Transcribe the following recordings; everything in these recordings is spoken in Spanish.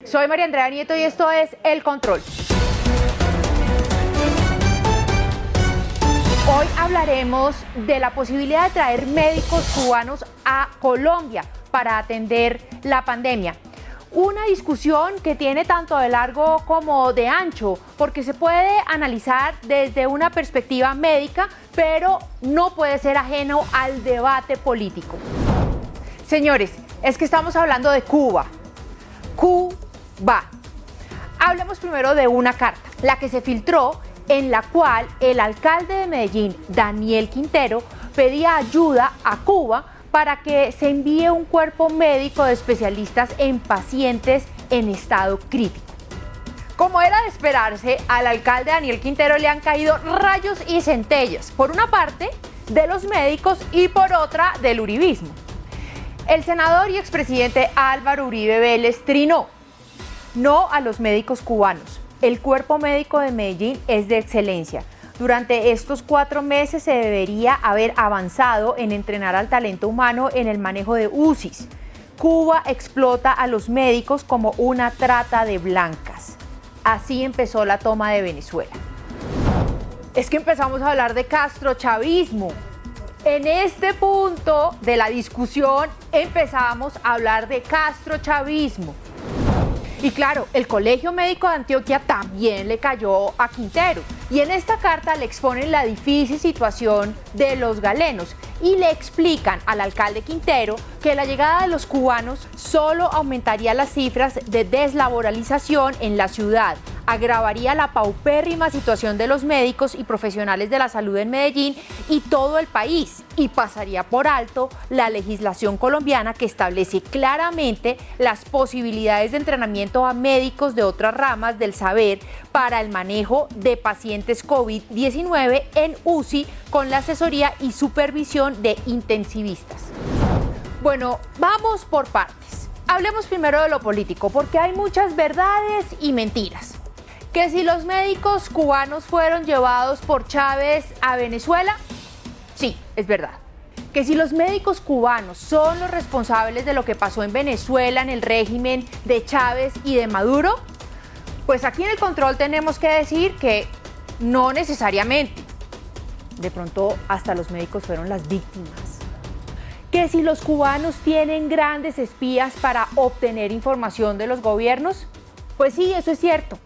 Soy María Andrea Nieto y esto es El Control. Hoy hablaremos de la posibilidad de traer médicos cubanos a Colombia para atender la pandemia. Una discusión que tiene tanto de largo como de ancho, porque se puede analizar desde una perspectiva médica, pero no puede ser ajeno al debate político. Señores, es que estamos hablando de Cuba. Cuba. Hablemos primero de una carta, la que se filtró, en la cual el alcalde de Medellín, Daniel Quintero, pedía ayuda a Cuba para que se envíe un cuerpo médico de especialistas en pacientes en estado crítico. Como era de esperarse, al alcalde Daniel Quintero le han caído rayos y centellas, por una parte de los médicos y por otra del uribismo. El senador y expresidente Álvaro Uribe Vélez trinó: no a los médicos cubanos. El cuerpo médico de Medellín es de excelencia. Durante estos 4 meses se debería haber avanzado en entrenar al talento humano en el manejo de UCIs. Cuba explota a los médicos como una trata de blancas. Así empezó la toma de Venezuela. Es que empezamos a hablar de castrochavismo. En este punto de la discusión empezamos a hablar de castrochavismo. Y claro, el Colegio Médico de Antioquia también le cayó a Quintero. Y en esta carta le exponen la difícil situación de los galenos y le explican al alcalde Quintero que la llegada de los cubanos solo aumentaría las cifras de deslaboralización en la ciudad, agravaría la paupérrima situación de los médicos y profesionales de la salud en Medellín y todo el país, y pasaría por alto la legislación colombiana que establece claramente las posibilidades de entrenamiento a médicos de otras ramas del saber para el manejo de pacientes COVID-19 en UCI con la asesoría y supervisión de intensivistas. Bueno, vamos por partes. Hablemos primero de lo político, porque hay muchas verdades y mentiras. Que si los médicos cubanos fueron llevados por Chávez a Venezuela, sí, es verdad. Que si los médicos cubanos son los responsables de lo que pasó en Venezuela en el régimen de Chávez y de Maduro, pues aquí en El Control tenemos que decir que no necesariamente. De pronto hasta los médicos fueron las víctimas. Que si los cubanos tienen grandes espías para obtener información de los gobiernos, pues sí, eso es cierto.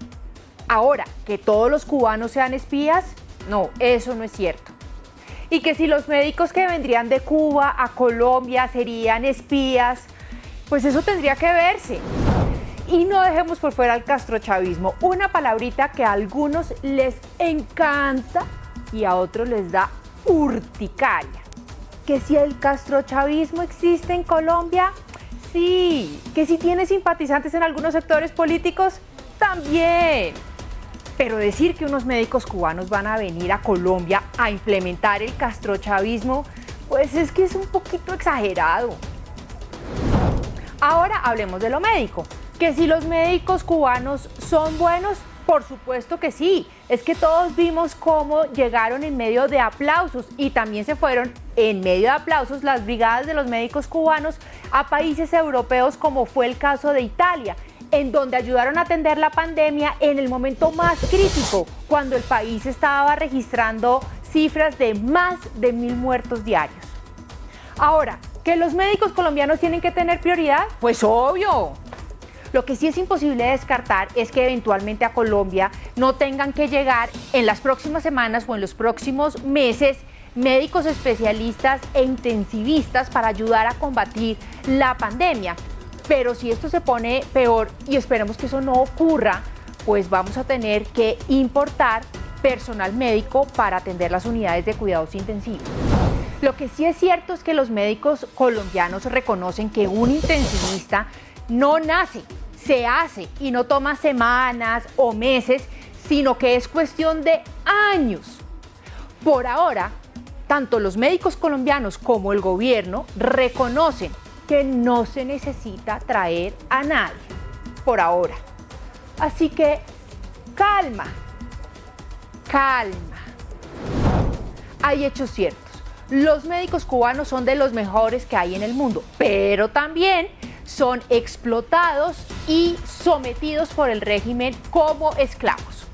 Ahora, que todos los cubanos sean espías, no, eso no es cierto. Y que si los médicos que vendrían de Cuba a Colombia serían espías, pues eso tendría que verse. Y no dejemos por fuera el castrochavismo, una palabrita que a algunos les encanta y a otros les da urticaria. Que si el castrochavismo existe en Colombia, sí. Que si tiene simpatizantes en algunos sectores políticos, también. Pero decir que unos médicos cubanos van a venir a Colombia a implementar el castrochavismo, pues es que es un poquito exagerado. Ahora hablemos de lo médico. Que si los médicos cubanos son buenos, por supuesto que sí. Es que todos vimos cómo llegaron en medio de aplausos y también se fueron en medio de aplausos las brigadas de los médicos cubanos a países europeos, como fue el caso de Italia, en donde ayudaron a atender la pandemia en el momento más crítico, cuando el país estaba registrando cifras de más de 1.000 muertos diarios. Ahora, ¿que los médicos colombianos tienen que tener prioridad? Pues obvio. Lo que sí es imposible descartar es que eventualmente a Colombia no tengan que llegar en las próximas semanas o en los próximos meses médicos especialistas e intensivistas para ayudar a combatir la pandemia. Pero si esto se pone peor, y esperemos que eso no ocurra, pues vamos a tener que importar personal médico para atender las unidades de cuidados intensivos. Lo que sí es cierto es que los médicos colombianos reconocen que un intensivista no nace, se hace y no toma semanas o meses, sino que es cuestión de años. Por ahora, tanto los médicos colombianos como el gobierno reconocen que no se necesita traer a nadie, por ahora. Así que calma, calma. Hay hechos ciertos. Los médicos cubanos son de los mejores que hay en el mundo, pero también son explotados y sometidos por el régimen como esclavos.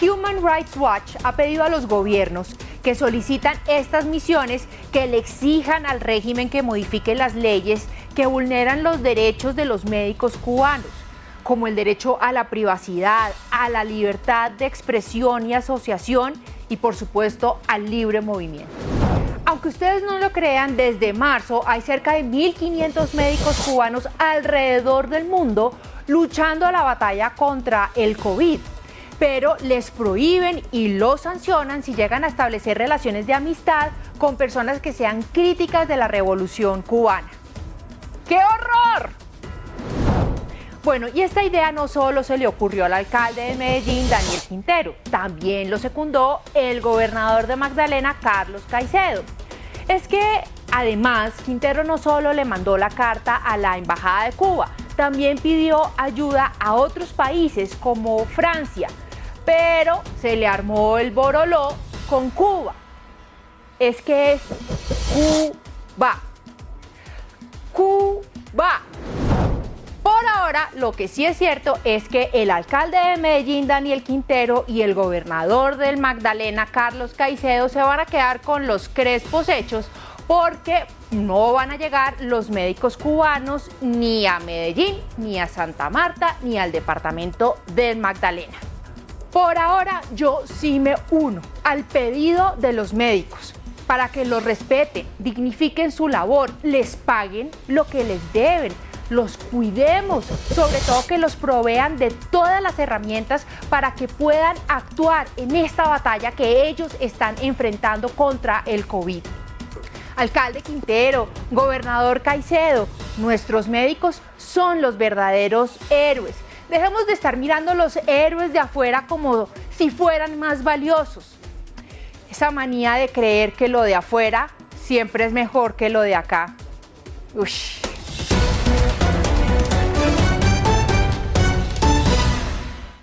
Human Rights Watch ha pedido a los gobiernos que solicitan estas misiones que le exijan al régimen que modifique las leyes que vulneran los derechos de los médicos cubanos, como el derecho a la privacidad, a la libertad de expresión y asociación y, por supuesto, al libre movimiento. Aunque ustedes no lo crean, desde marzo hay cerca de 1.500 médicos cubanos alrededor del mundo luchando la batalla contra el COVID, pero les prohíben y los sancionan si llegan a establecer relaciones de amistad con personas que sean críticas de la revolución cubana. ¡Qué horror! Bueno, y esta idea no solo se le ocurrió al alcalde de Medellín, Daniel Quintero, también lo secundó el gobernador de Magdalena, Carlos Caicedo. Es que, además, Quintero no solo le mandó la carta a la Embajada de Cuba, también pidió ayuda a otros países como Francia, pero se le armó el boroló con Cuba. Es que es Cuba. Cuba. Por ahora, lo que sí es cierto es que el alcalde de Medellín, Daniel Quintero, y el gobernador del Magdalena, Carlos Caicedo, se van a quedar con los crespos hechos porque no van a llegar los médicos cubanos ni a Medellín, ni a Santa Marta, ni al departamento del Magdalena. Por ahora, yo sí me uno al pedido de los médicos para que los respeten, dignifiquen su labor, les paguen lo que les deben, los cuidemos, sobre todo que los provean de todas las herramientas para que puedan actuar en esta batalla que ellos están enfrentando contra el COVID. Alcalde Quintero, gobernador Caicedo, nuestros médicos son los verdaderos héroes. Dejemos de estar mirando los héroes de afuera como si fueran más valiosos. Esa manía de creer que lo de afuera siempre es mejor que lo de acá. Ush.